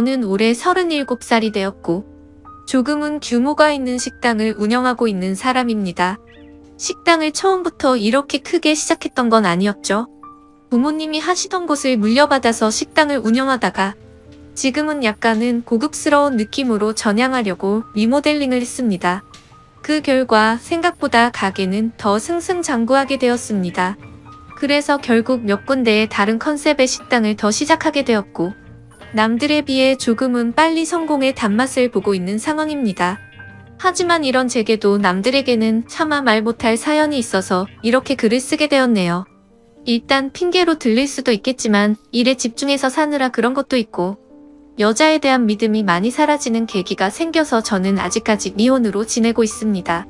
저는 올해 37살이 되었고 조금은 규모가 있는 식당을 운영하고 있는 사람입니다. 식당을 처음부터 이렇게 크게 시작했던 건 아니었죠. 부모님이 하시던 곳을 물려받아서 식당을 운영하다가 지금은 약간은 고급스러운 느낌으로 전향하려고 리모델링을 했습니다. 그 결과 생각보다 가게는 더 승승장구하게 되었습니다. 그래서 결국 몇 군데의 다른 컨셉의 식당을 더 시작하게 되었고 남들에 비해 조금은 빨리 성공의 단맛을 보고 있는 상황입니다. 하지만 이런 제게도 남들에게는 차마 말 못할 사연이 있어서 이렇게 글을 쓰게 되었네요. 일단 핑계로 들릴 수도 있겠지만 일에 집중해서 사느라 그런 것도 있고 여자에 대한 믿음이 많이 사라지는 계기가 생겨서 저는 아직까지 미혼으로 지내고 있습니다.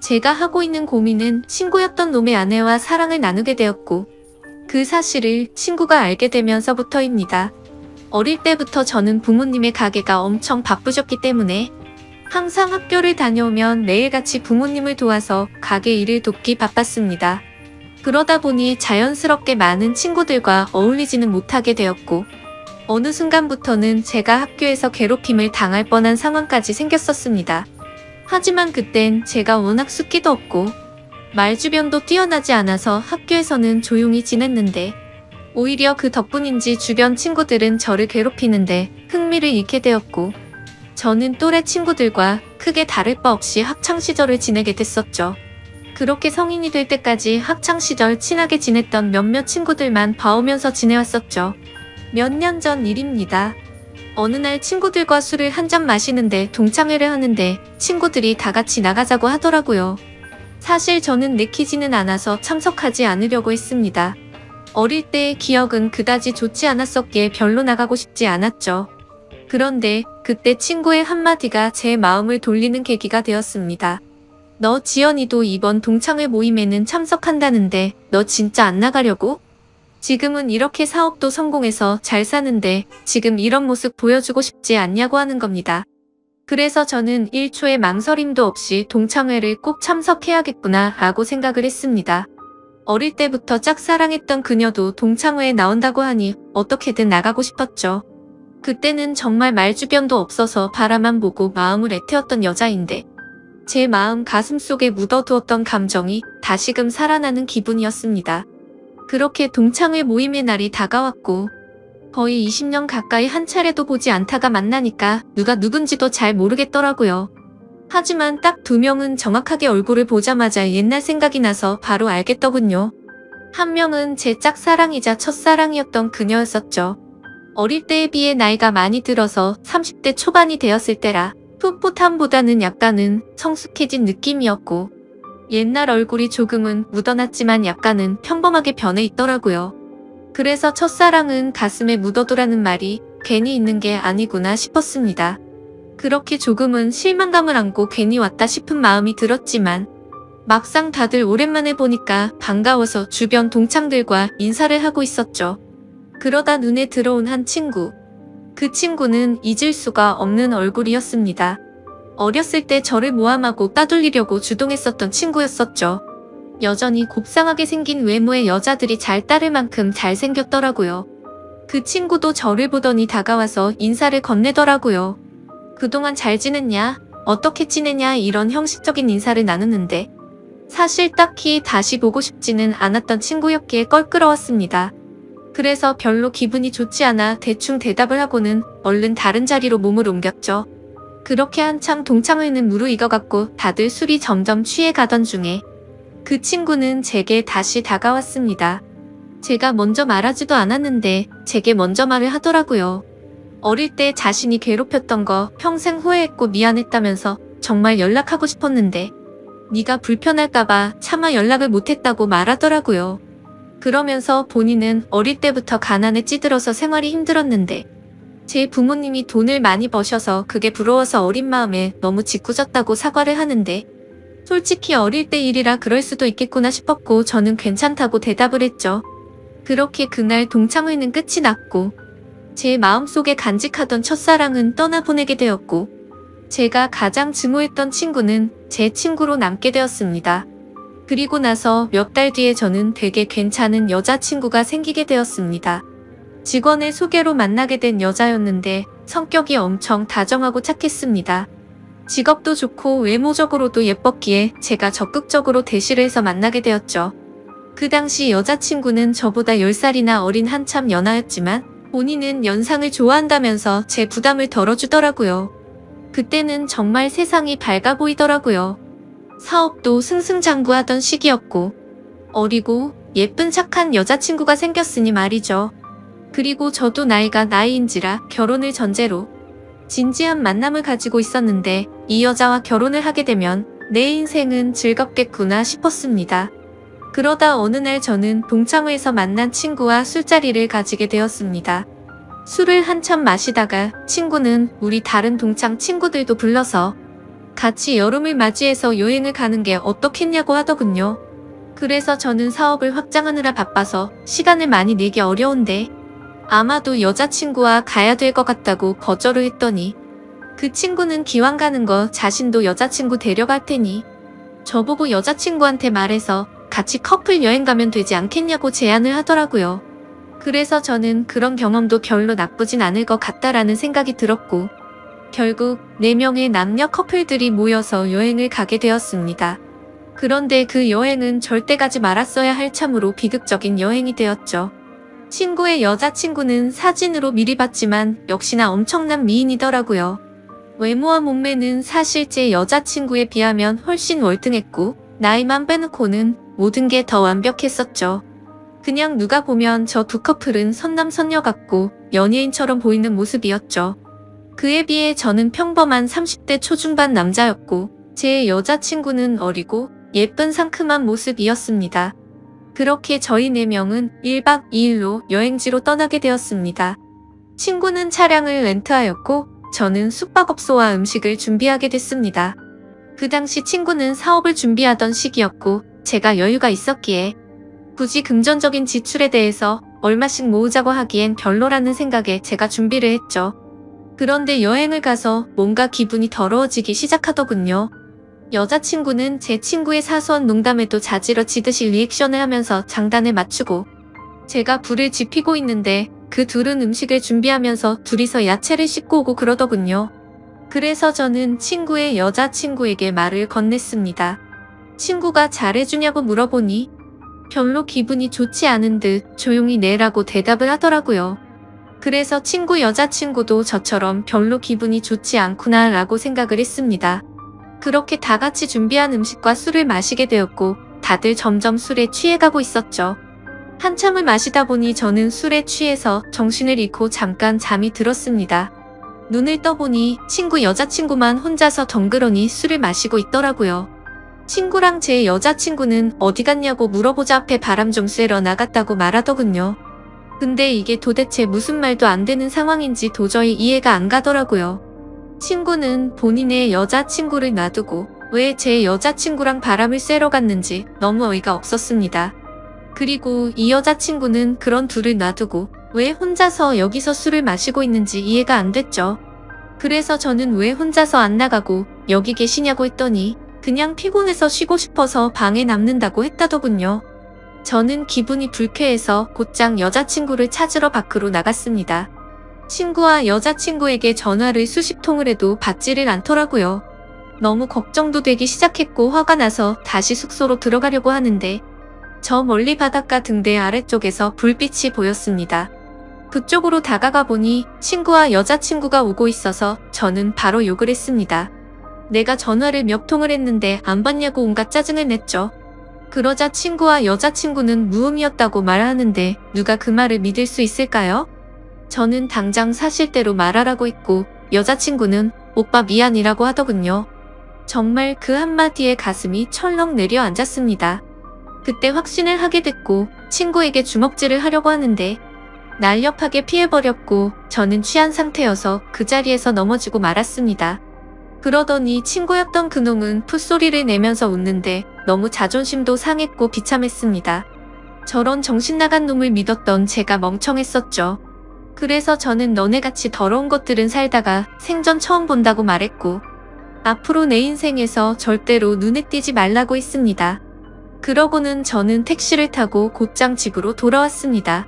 제가 하고 있는 고민은 친구였던 놈의 아내와 사랑을 나누게 되었고 그 사실을 친구가 알게 되면서부터입니다. 어릴 때부터 저는 부모님의 가게가 엄청 바쁘셨기 때문에 항상 학교를 다녀오면 매일같이 부모님을 도와서 가게 일을 돕기 바빴습니다. 그러다 보니 자연스럽게 많은 친구들과 어울리지는 못하게 되었고 어느 순간부터는 제가 학교에서 괴롭힘을 당할 뻔한 상황까지 생겼었습니다. 하지만 그땐 제가 워낙 숫기도 없고 말주변도 뛰어나지 않아서 학교에서는 조용히 지냈는데 오히려 그 덕분인지 주변 친구들은 저를 괴롭히는데 흥미를 잃게 되었고 저는 또래 친구들과 크게 다를 바 없이 학창시절을 지내게 됐었죠. 그렇게 성인이 될 때까지 학창시절 친하게 지냈던 몇몇 친구들만 봐오면서 지내왔었죠. 몇 년 전 일입니다. 어느 날 친구들과 술을 한 잔 마시는데 동창회를 하는데 친구들이 다 같이 나가자고 하더라고요. 사실 저는 내키지는 않아서 참석하지 않으려고 했습니다. 어릴 때의 기억은 그다지 좋지 않았었기에 별로 나가고 싶지 않았죠. 그런데 그때 친구의 한마디가 제 마음을 돌리는 계기가 되었습니다. 너 지연이도 이번 동창회 모임에는 참석한다는데 너 진짜 안 나가려고? 지금은 이렇게 사업도 성공해서 잘 사는데 지금 이런 모습 보여주고 싶지 않냐고 하는 겁니다. 그래서 저는 1초의 망설임도 없이 동창회를 꼭 참석해야겠구나 라고 생각을 했습니다. 어릴 때부터 짝사랑했던 그녀도 동창회에 나온다고 하니 어떻게든 나가고 싶었죠. 그때는 정말 말주변도 없어서 바라만 보고 마음을 애태웠던 여자인데 제 마음 가슴속에 묻어두었던 감정이 다시금 살아나는 기분이었습니다. 그렇게 동창회 모임의 날이 다가왔고 거의 20년 가까이 한 차례도 보지 않다가 만나니까 누가 누군지도 잘 모르겠더라고요. 하지만 딱 2명은 정확하게 얼굴을 보자마자 옛날 생각이 나서 바로 알겠더군요. 한 명은 제 짝사랑이자 첫사랑이었던 그녀였었죠. 어릴 때에 비해 나이가 많이 들어서 30대 초반이 되었을 때라 풋풋함보다는 약간은 성숙해진 느낌이었고 옛날 얼굴이 조금은 묻어났지만 약간은 평범하게 변해 있더라고요. 그래서 첫사랑은 가슴에 묻어두라는 말이 괜히 있는 게 아니구나 싶었습니다. 그렇게 조금은 실망감을 안고 괜히 왔다 싶은 마음이 들었지만 막상 다들 오랜만에 보니까 반가워서 주변 동창들과 인사를 하고 있었죠. 그러다 눈에 들어온 한 친구. 그 친구는 잊을 수가 없는 얼굴이었습니다. 어렸을 때 저를 모함하고 따돌리려고 주동했었던 친구였었죠. 여전히 곱상하게 생긴 외모의 여자들이 잘 따를 만큼 잘생겼더라고요. 그 친구도 저를 보더니 다가와서 인사를 건네더라고요. 그동안 잘 지냈냐? 어떻게 지내냐? 이런 형식적인 인사를 나누는데 사실 딱히 다시 보고 싶지는 않았던 친구였기에 껄끄러웠습니다. 그래서 별로 기분이 좋지 않아 대충 대답을 하고는 얼른 다른 자리로 몸을 옮겼죠. 그렇게 한창 동창회는 무르익어갔고 다들 술이 점점 취해가던 중에 그 친구는 제게 다시 다가왔습니다. 제가 먼저 말하지도 않았는데 제게 먼저 말을 하더라고요. 어릴 때 자신이 괴롭혔던 거 평생 후회했고 미안했다면서 정말 연락하고 싶었는데 네가 불편할까봐 차마 연락을 못했다고 말하더라고요. 그러면서 본인은 어릴 때부터 가난에 찌들어서 생활이 힘들었는데 제 부모님이 돈을 많이 버셔서 그게 부러워서 어린 마음에 너무 짓궂었다고 사과를 하는데 솔직히 어릴 때 일이라 그럴 수도 있겠구나 싶었고 저는 괜찮다고 대답을 했죠. 그렇게 그날 동창회는 끝이 났고 제 마음속에 간직하던 첫사랑은 떠나보내게 되었고 제가 가장 증오했던 친구는 제 친구로 남게 되었습니다. 그리고 나서 몇 달 뒤에 저는 되게 괜찮은 여자친구가 생기게 되었습니다. 직원의 소개로 만나게 된 여자였는데 성격이 엄청 다정하고 착했습니다. 직업도 좋고 외모적으로도 예뻤기에 제가 적극적으로 대시를 해서 만나게 되었죠. 그 당시 여자친구는 저보다 10살이나 어린 한참 연하였지만 본인은 연상을 좋아한다면서 제 부담을 덜어주더라고요. 그때는 정말 세상이 밝아 보이더라고요. 사업도 승승장구하던 시기였고 어리고 예쁜 착한 여자친구가 생겼으니 말이죠. 그리고 저도 나이가 나이인지라 결혼을 전제로 진지한 만남을 가지고 있었는데 이 여자와 결혼을 하게 되면 내 인생은 즐겁겠구나 싶었습니다. 그러다 어느 날 저는 동창회에서 만난 친구와 술자리를 가지게 되었습니다. 술을 한참 마시다가 친구는 우리 다른 동창 친구들도 불러서 같이 여름을 맞이해서 여행을 가는 게 어떻겠냐고 하더군요. 그래서 저는 사업을 확장하느라 바빠서 시간을 많이 내기 어려운데 아마도 여자친구와 가야 될 것 같다고 거절을 했더니 그 친구는 기왕 가는 거 자신도 여자친구 데려갈 테니 저보고 여자친구한테 말해서 같이 커플 여행 가면 되지 않겠냐고 제안을 하더라고요. 그래서 저는 그런 경험도 별로 나쁘진 않을 것 같다라는 생각이 들었고 결국 4명의 남녀 커플들이 모여서 여행을 가게 되었습니다. 그런데 그 여행은 절대 가지 말았어야 할 참으로 비극적인 여행이 되었죠. 친구의 여자친구는 사진으로 미리 봤지만 역시나 엄청난 미인이더라고요. 외모와 몸매는 사실 제 여자친구에 비하면 훨씬 월등했고 나이만 빼놓고는 모든 게 더 완벽했었죠. 그냥 누가 보면 저 두 커플은 선남선녀 같고 연예인처럼 보이는 모습이었죠. 그에 비해 저는 평범한 30대 초중반 남자였고 제 여자친구는 어리고 예쁜 상큼한 모습이었습니다. 그렇게 저희 4명은 1박 2일로 여행지로 떠나게 되었습니다. 친구는 차량을 렌트하였고 저는 숙박업소와 음식을 준비하게 됐습니다. 그 당시 친구는 사업을 준비하던 시기였고 제가 여유가 있었기에 굳이 금전적인 지출에 대해서 얼마씩 모으자고 하기엔 별로라는 생각에 제가 준비를 했죠. 그런데 여행을 가서 뭔가 기분이 더러워지기 시작하더군요. 여자친구는 제 친구의 사소한 농담에도 자지러지듯이 리액션을 하면서 장단을 맞추고 제가 불을 지피고 있는데 그 둘은 음식을 준비하면서 둘이서 야채를 씻고 오고 그러더군요. 그래서 저는 친구의 여자친구에게 말을 건넸습니다. 친구가 잘해주냐고 물어보니 별로 기분이 좋지 않은 듯 조용히 내라고 대답을 하더라고요. 그래서 친구 여자친구도 저처럼 별로 기분이 좋지 않구나 라고 생각을 했습니다. 그렇게 다 같이 준비한 음식과 술을 마시게 되었고 다들 점점 술에 취해가고 있었죠. 한참을 마시다 보니 저는 술에 취해서 정신을 잃고 잠깐 잠이 들었습니다. 눈을 떠보니 친구 여자친구만 혼자서 덩그러니 술을 마시고 있더라고요. 친구랑 제 여자친구는 어디 갔냐고 물어보자 앞에 바람 좀 쐬러 나갔다고 말하더군요. 근데 이게 도대체 무슨 말도 안 되는 상황인지 도저히 이해가 안 가더라고요. 친구는 본인의 여자친구를 놔두고 왜 제 여자친구랑 바람을 쐬러 갔는지 너무 어이가 없었습니다. 그리고 이 여자친구는 그런 둘을 놔두고 왜 혼자서 여기서 술을 마시고 있는지 이해가 안 됐죠. 그래서 저는 왜 혼자서 안 나가고 여기 계시냐고 했더니 그냥 피곤해서 쉬고 싶어서 방에 남는다고 했다더군요. 저는 기분이 불쾌해서 곧장 여자친구를 찾으러 밖으로 나갔습니다. 친구와 여자친구에게 전화를 수십 통을 해도 받지를 않더라고요. 너무 걱정도 되기 시작했고 화가 나서 다시 숙소로 들어가려고 하는데 저 멀리 바닷가 등대 아래쪽에서 불빛이 보였습니다. 그쪽으로 다가가 보니 친구와 여자친구가 오고 있어서 저는 바로 욕을 했습니다. 내가 전화를 몇 통을 했는데 안 받냐고 온갖 짜증을 냈죠. 그러자 친구와 여자친구는 무음이었다고 말하는데 누가 그 말을 믿을 수 있을까요? 저는 당장 사실대로 말하라고 했고 여자친구는 오빠 미안이라고 하더군요. 정말 그 한마디에 가슴이 철렁 내려앉았습니다. 그때 확신을 하게 됐고 친구에게 주먹질을 하려고 하는데 날렵하게 피해버렸고 저는 취한 상태여서 그 자리에서 넘어지고 말았습니다. 그러더니 친구였던 그놈은 풋소리를 내면서 웃는데 너무 자존심도 상했고 비참했습니다. 저런 정신나간 놈을 믿었던 제가 멍청했었죠. 그래서 저는 너네같이 더러운 것들은 살다가 생전 처음 본다고 말했고 앞으로 내 인생에서 절대로 눈에 띄지 말라고 했습니다. 그러고는 저는 택시를 타고 곧장 집으로 돌아왔습니다.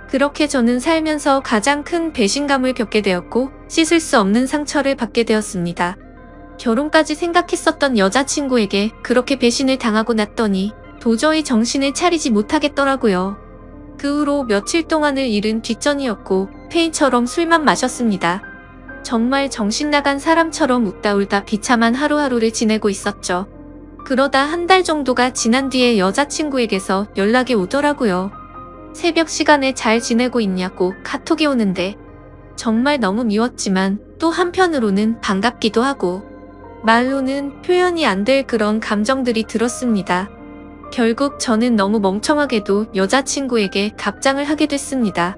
그렇게 저는 살면서 가장 큰 배신감을 겪게 되었고 씻을 수 없는 상처를 받게 되었습니다. 결혼까지 생각했었던 여자친구에게 그렇게 배신을 당하고 났더니 도저히 정신을 차리지 못하겠더라고요. 그 후로 며칠 동안을 잃은 뒷전이었고 페인처럼 술만 마셨습니다. 정말 정신 나간 사람처럼 웃다 울다 비참한 하루하루를 지내고 있었죠. 그러다 한 달 정도가 지난 뒤에 여자친구에게서 연락이 오더라고요. 새벽 시간에 잘 지내고 있냐고 카톡이 오는데 정말 너무 미웠지만 또 한편으로는 반갑기도 하고 말로는 표현이 안 될 그런 감정들이 들었습니다. 결국 저는 너무 멍청하게도 여자친구에게 답장을 하게 됐습니다.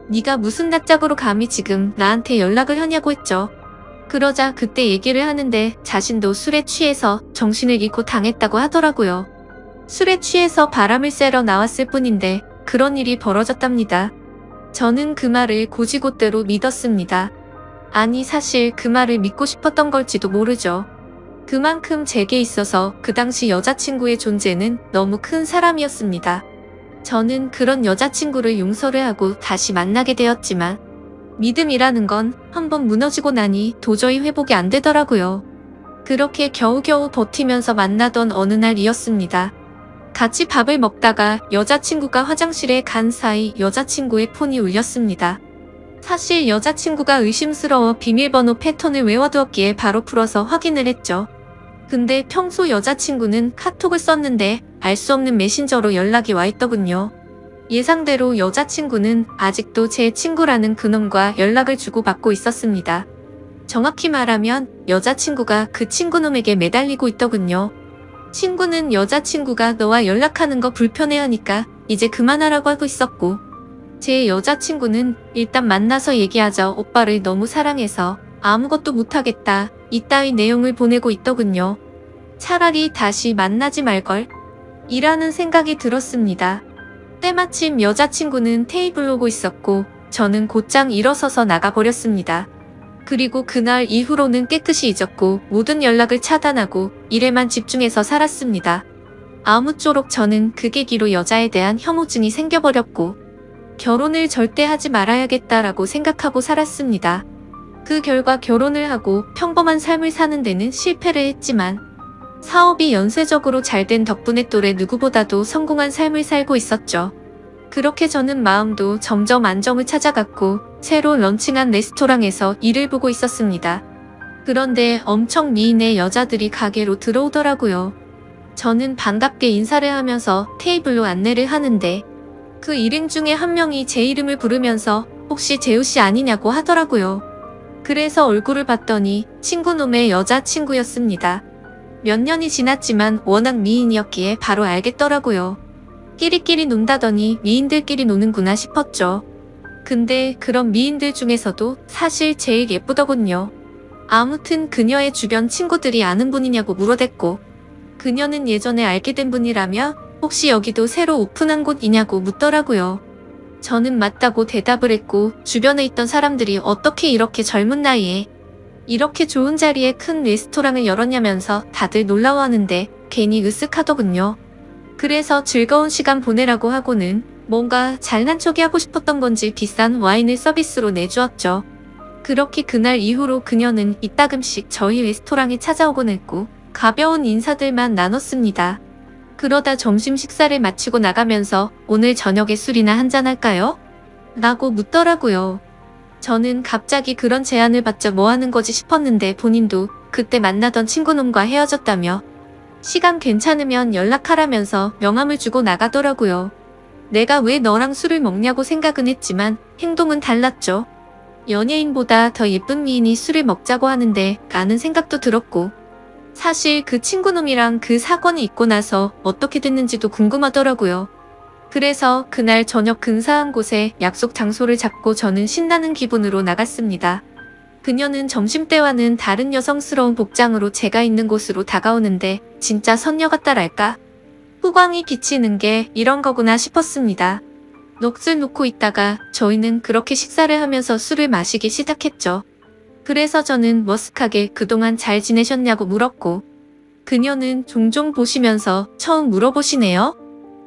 네가 무슨 낯짝으로 감히 지금 나한테 연락을 하냐고 했죠. 그러자 그때 얘기를 하는데 자신도 술에 취해서 정신을 잃고 당했다고 하더라고요. 술에 취해서 바람을 쐬러 나왔을 뿐인데 그런 일이 벌어졌답니다. 저는 그 말을 곧이곧대로 믿었습니다. 아니 사실 그 말을 믿고 싶었던 걸지도 모르죠. 그만큼 제게 있어서 그 당시 여자친구의 존재는 너무 큰 사람이었습니다. 저는 그런 여자친구를 용서를 하고 다시 만나게 되었지만 믿음이라는 건 한번 무너지고 나니 도저히 회복이 안 되더라고요. 그렇게 겨우겨우 버티면서 만나던 어느 날이었습니다. 같이 밥을 먹다가 여자친구가 화장실에 간 사이 여자친구의 폰이 울렸습니다. 사실 여자친구가 의심스러워 비밀번호 패턴을 외워두었기에 바로 풀어서 확인을 했죠. 근데 평소 여자친구는 카톡을 썼는데 알 수 없는 메신저로 연락이 와 있더군요. 예상대로 여자친구는 아직도 제 친구라는 그놈과 연락을 주고받고 있었습니다. 정확히 말하면 여자친구가 그 친구놈에게 매달리고 있더군요. 친구는 여자친구가 너와 연락하는 거 불편해하니까 이제 그만하라고 하고 있었고 제 여자친구는 일단 만나서 얘기하자 오빠를 너무 사랑해서 아무것도 못하겠다 이따위 내용을 보내고 있더군요. 차라리 다시 만나지 말걸 이라는 생각이 들었습니다. 때마침 여자친구는 테이블 오고 있었고 저는 곧장 일어서서 나가버렸습니다. 그리고 그날 이후로는 깨끗이 잊었고 모든 연락을 차단하고 일에만 집중해서 살았습니다. 아무쪼록 저는 그 계기로 여자에 대한 혐오증이 생겨버렸고 결혼을 절대 하지 말아야겠다라고 생각하고 살았습니다. 그 결과 결혼을 하고 평범한 삶을 사는 데는 실패를 했지만 사업이 연쇄적으로 잘된 덕분에 또래 누구보다도 성공한 삶을 살고 있었죠. 그렇게 저는 마음도 점점 안정을 찾아갔고 새로 런칭한 레스토랑에서 일을 보고 있었습니다. 그런데 엄청 미인의 여자들이 가게로 들어오더라고요. 저는 반갑게 인사를 하면서 테이블로 안내를 하는데 그 일행 중에 한 명이 제 이름을 부르면서 혹시 재우씨 아니냐고 하더라고요. 그래서 얼굴을 봤더니 친구놈의 여자친구였습니다. 몇 년이 지났지만 워낙 미인이었기에 바로 알겠더라고요. 끼리끼리 논다더니 미인들끼리 노는구나 싶었죠. 근데 그런 미인들 중에서도 사실 제일 예쁘더군요. 아무튼 그녀의 주변 친구들이 아는 분이냐고 물어댔고 그녀는 예전에 알게 된 분이라며 혹시 여기도 새로 오픈한 곳이냐고 묻더라고요. 저는 맞다고 대답을 했고 주변에 있던 사람들이 어떻게 이렇게 젊은 나이에 이렇게 좋은 자리에 큰 레스토랑을 열었냐면서 다들 놀라워하는데 괜히 으쓱하더군요. 그래서 즐거운 시간 보내라고 하고는 뭔가 잘난 척이 하고 싶었던 건지 비싼 와인을 서비스로 내주었죠. 그렇게 그날 이후로 그녀는 이따금씩 저희 레스토랑에 찾아오곤 했고 가벼운 인사들만 나눴습니다. 그러다 점심 식사를 마치고 나가면서 오늘 저녁에 술이나 한잔 할까요? 라고 묻더라고요. 저는 갑자기 그런 제안을 받자 뭐 하는 거지 싶었는데 본인도 그때 만나던 친구놈과 헤어졌다며 시간 괜찮으면 연락하라면서 명함을 주고 나가더라고요. 내가 왜 너랑 술을 먹냐고 생각은 했지만 행동은 달랐죠. 연예인보다 더 예쁜 미인이 술을 먹자고 하는데 라는 생각도 들었고 사실 그 친구놈이랑 그 사건이 있고 나서 어떻게 됐는지도 궁금하더라고요. 그래서 그날 저녁 근사한 곳에 약속 장소를 잡고 저는 신나는 기분으로 나갔습니다. 그녀는 점심때와는 다른 여성스러운 복장으로 제가 있는 곳으로 다가오는데 진짜 선녀 같다랄까? 후광이 비치는 게 이런 거구나 싶었습니다. 넋을 놓고 있다가 저희는 그렇게 식사를 하면서 술을 마시기 시작했죠. 그래서 저는 머쓱하게 그동안 잘 지내셨냐고 물었고 그녀는 종종 보시면서 처음 물어보시네요?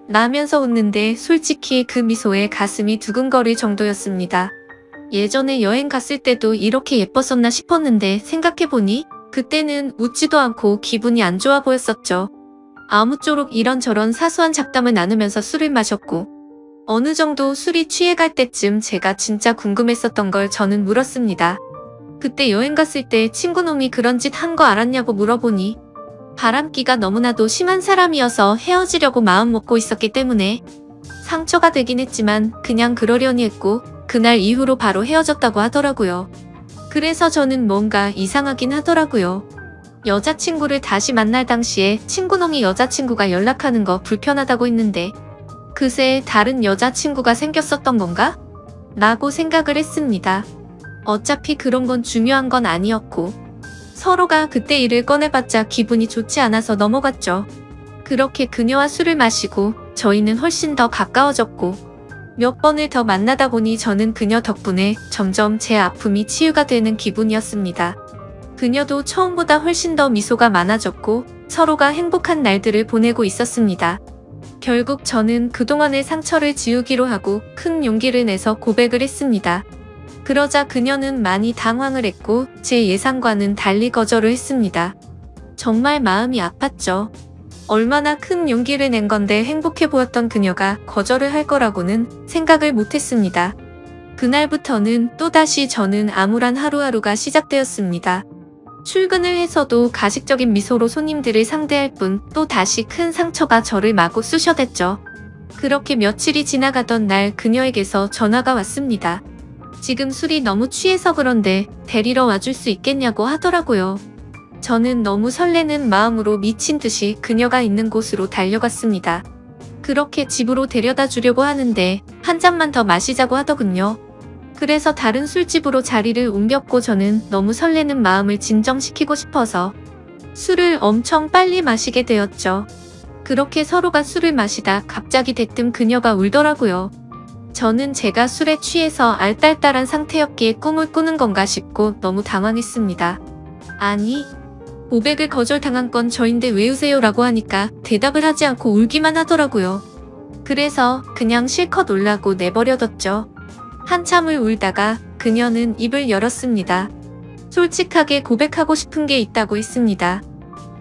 나면서 웃는데 솔직히 그 미소에 가슴이 두근거릴 정도였습니다. 예전에 여행 갔을 때도 이렇게 예뻤었나 싶었는데 생각해보니 그때는 웃지도 않고 기분이 안 좋아 보였었죠. 아무쪼록 이런저런 사소한 잡담을 나누면서 술을 마셨고 어느 정도 술이 취해갈 때쯤 제가 진짜 궁금했었던 걸 저는 물었습니다. 그때 여행 갔을 때 친구놈이 그런 짓 한 거 알았냐고 물어보니 바람기가 너무나도 심한 사람이어서 헤어지려고 마음먹고 있었기 때문에 상처가 되긴 했지만 그냥 그러려니 했고 그날 이후로 바로 헤어졌다고 하더라고요. 그래서 저는 뭔가 이상하긴 하더라고요. 여자친구를 다시 만날 당시에 친구놈이 여자친구가 연락하는 거 불편하다고 했는데 그새 다른 여자친구가 생겼었던 건가? 라고 생각을 했습니다. 어차피 그런 건 중요한 건 아니었고 서로가 그때 일을 꺼내봤자 기분이 좋지 않아서 넘어갔죠. 그렇게 그녀와 술을 마시고 저희는 훨씬 더 가까워졌고 몇 번을 더 만나다 보니 저는 그녀 덕분에 점점 제 아픔이 치유가 되는 기분이었습니다. 그녀도 처음보다 훨씬 더 미소가 많아졌고 서로가 행복한 날들을 보내고 있었습니다. 결국 저는 그동안의 상처를 지우기로 하고 큰 용기를 내서 고백을 했습니다. 그러자 그녀는 많이 당황을 했고 제 예상과는 달리 거절을 했습니다. 정말 마음이 아팠죠. 얼마나 큰 용기를 낸 건데 행복해 보였던 그녀가 거절을 할 거라고는 생각을 못했습니다. 그날부터는 또다시 저는 암울한 하루하루가 시작되었습니다. 출근을 해서도 가식적인 미소로 손님들을 상대할 뿐 또다시 큰 상처가 저를 마구 쑤셔댔죠. 그렇게 며칠이 지나가던 날 그녀에게서 전화가 왔습니다. 지금 술이 너무 취해서 그런데 데리러 와줄 수 있겠냐고 하더라고요. 저는 너무 설레는 마음으로 미친 듯이 그녀가 있는 곳으로 달려갔습니다. 그렇게 집으로 데려다 주려고 하는데 한 잔만 더 마시자고 하더군요. 그래서 다른 술집으로 자리를 옮겼고 저는 너무 설레는 마음을 진정시키고 싶어서 술을 엄청 빨리 마시게 되었죠. 그렇게 서로가 술을 마시다 갑자기 대뜸 그녀가 울더라고요. 저는 제가 술에 취해서 알딸딸한 상태였기에 꿈을 꾸는 건가 싶고 너무 당황했습니다. 아니, 고백을 거절당한 건 저인데 왜 우세요? 라고 하니까 대답을 하지 않고 울기만 하더라고요. 그래서 그냥 실컷 울라고 내버려뒀죠. 한참을 울다가 그녀는 입을 열었습니다. 솔직하게 고백하고 싶은 게 있다고 했습니다.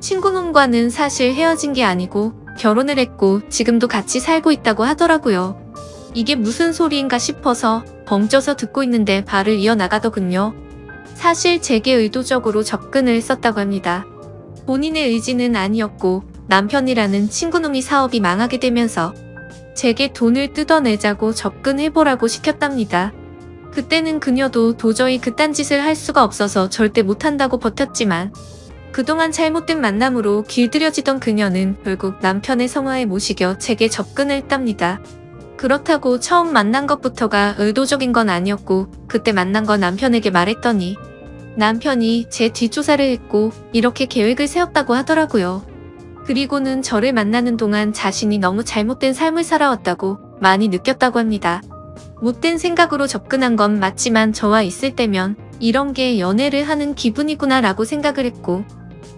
친구놈과는 사실 헤어진 게 아니고 결혼을 했고 지금도 같이 살고 있다고 하더라고요. 이게 무슨 소리인가 싶어서 벙쪄서 듣고 있는데 말을 이어나가더군요. 사실 제게 의도적으로 접근을 했었다고 합니다. 본인의 의지는 아니었고 남편이라는 친구놈이 사업이 망하게 되면서 제게 돈을 뜯어내자고 접근해보라고 시켰답니다. 그때는 그녀도 도저히 그딴 짓을 할 수가 없어서 절대 못한다고 버텼지만 그동안 잘못된 만남으로 길들여지던 그녀는 결국 남편의 성화에 못 이겨 제게 접근을 했답니다. 그렇다고 처음 만난 것부터가 의도적인 건 아니었고 그때 만난 건 남편에게 말했더니 남편이 제 뒷조사를 했고 이렇게 계획을 세웠다고 하더라고요. 그리고는 저를 만나는 동안 자신이 너무 잘못된 삶을 살아왔다고 많이 느꼈다고 합니다. 못된 생각으로 접근한 건 맞지만 저와 있을 때면 이런 게 연애를 하는 기분이구나 라고 생각을 했고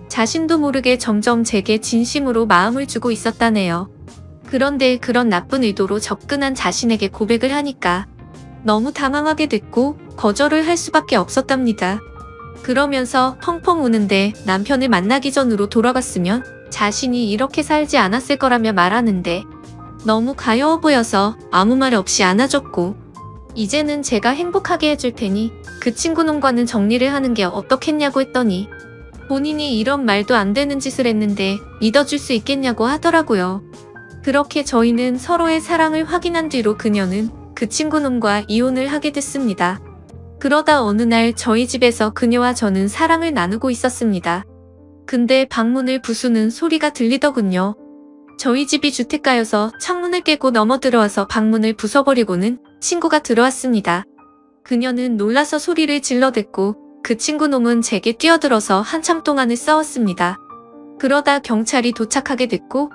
자신도 모르게 점점 제게 진심으로 마음을 주고 있었다네요. 그런데 그런 나쁜 의도로 접근한 자신에게 고백을 하니까 너무 당황하게 됐고 거절을 할 수밖에 없었답니다. 그러면서 펑펑 우는데 남편을 만나기 전으로 돌아갔으면 자신이 이렇게 살지 않았을 거라며 말하는데 너무 가여워 보여서 아무 말 없이 안아줬고 이제는 제가 행복하게 해줄 테니 그 친구놈과는 정리를 하는 게 어떻겠냐고 했더니 본인이 이런 말도 안 되는 짓을 했는데 믿어줄 수 있겠냐고 하더라고요. 그렇게 저희는 서로의 사랑을 확인한 뒤로 그녀는 그 친구놈과 이혼을 하게 됐습니다. 그러다 어느 날 저희 집에서 그녀와 저는 사랑을 나누고 있었습니다. 근데 방문을 부수는 소리가 들리더군요. 저희 집이 주택가여서 창문을 깨고 넘어 들어와서 방문을 부숴버리고는 친구가 들어왔습니다. 그녀는 놀라서 소리를 질러댔고 그 친구놈은 제게 뛰어들어서 한참 동안을 싸웠습니다. 그러다 경찰이 도착하게 됐고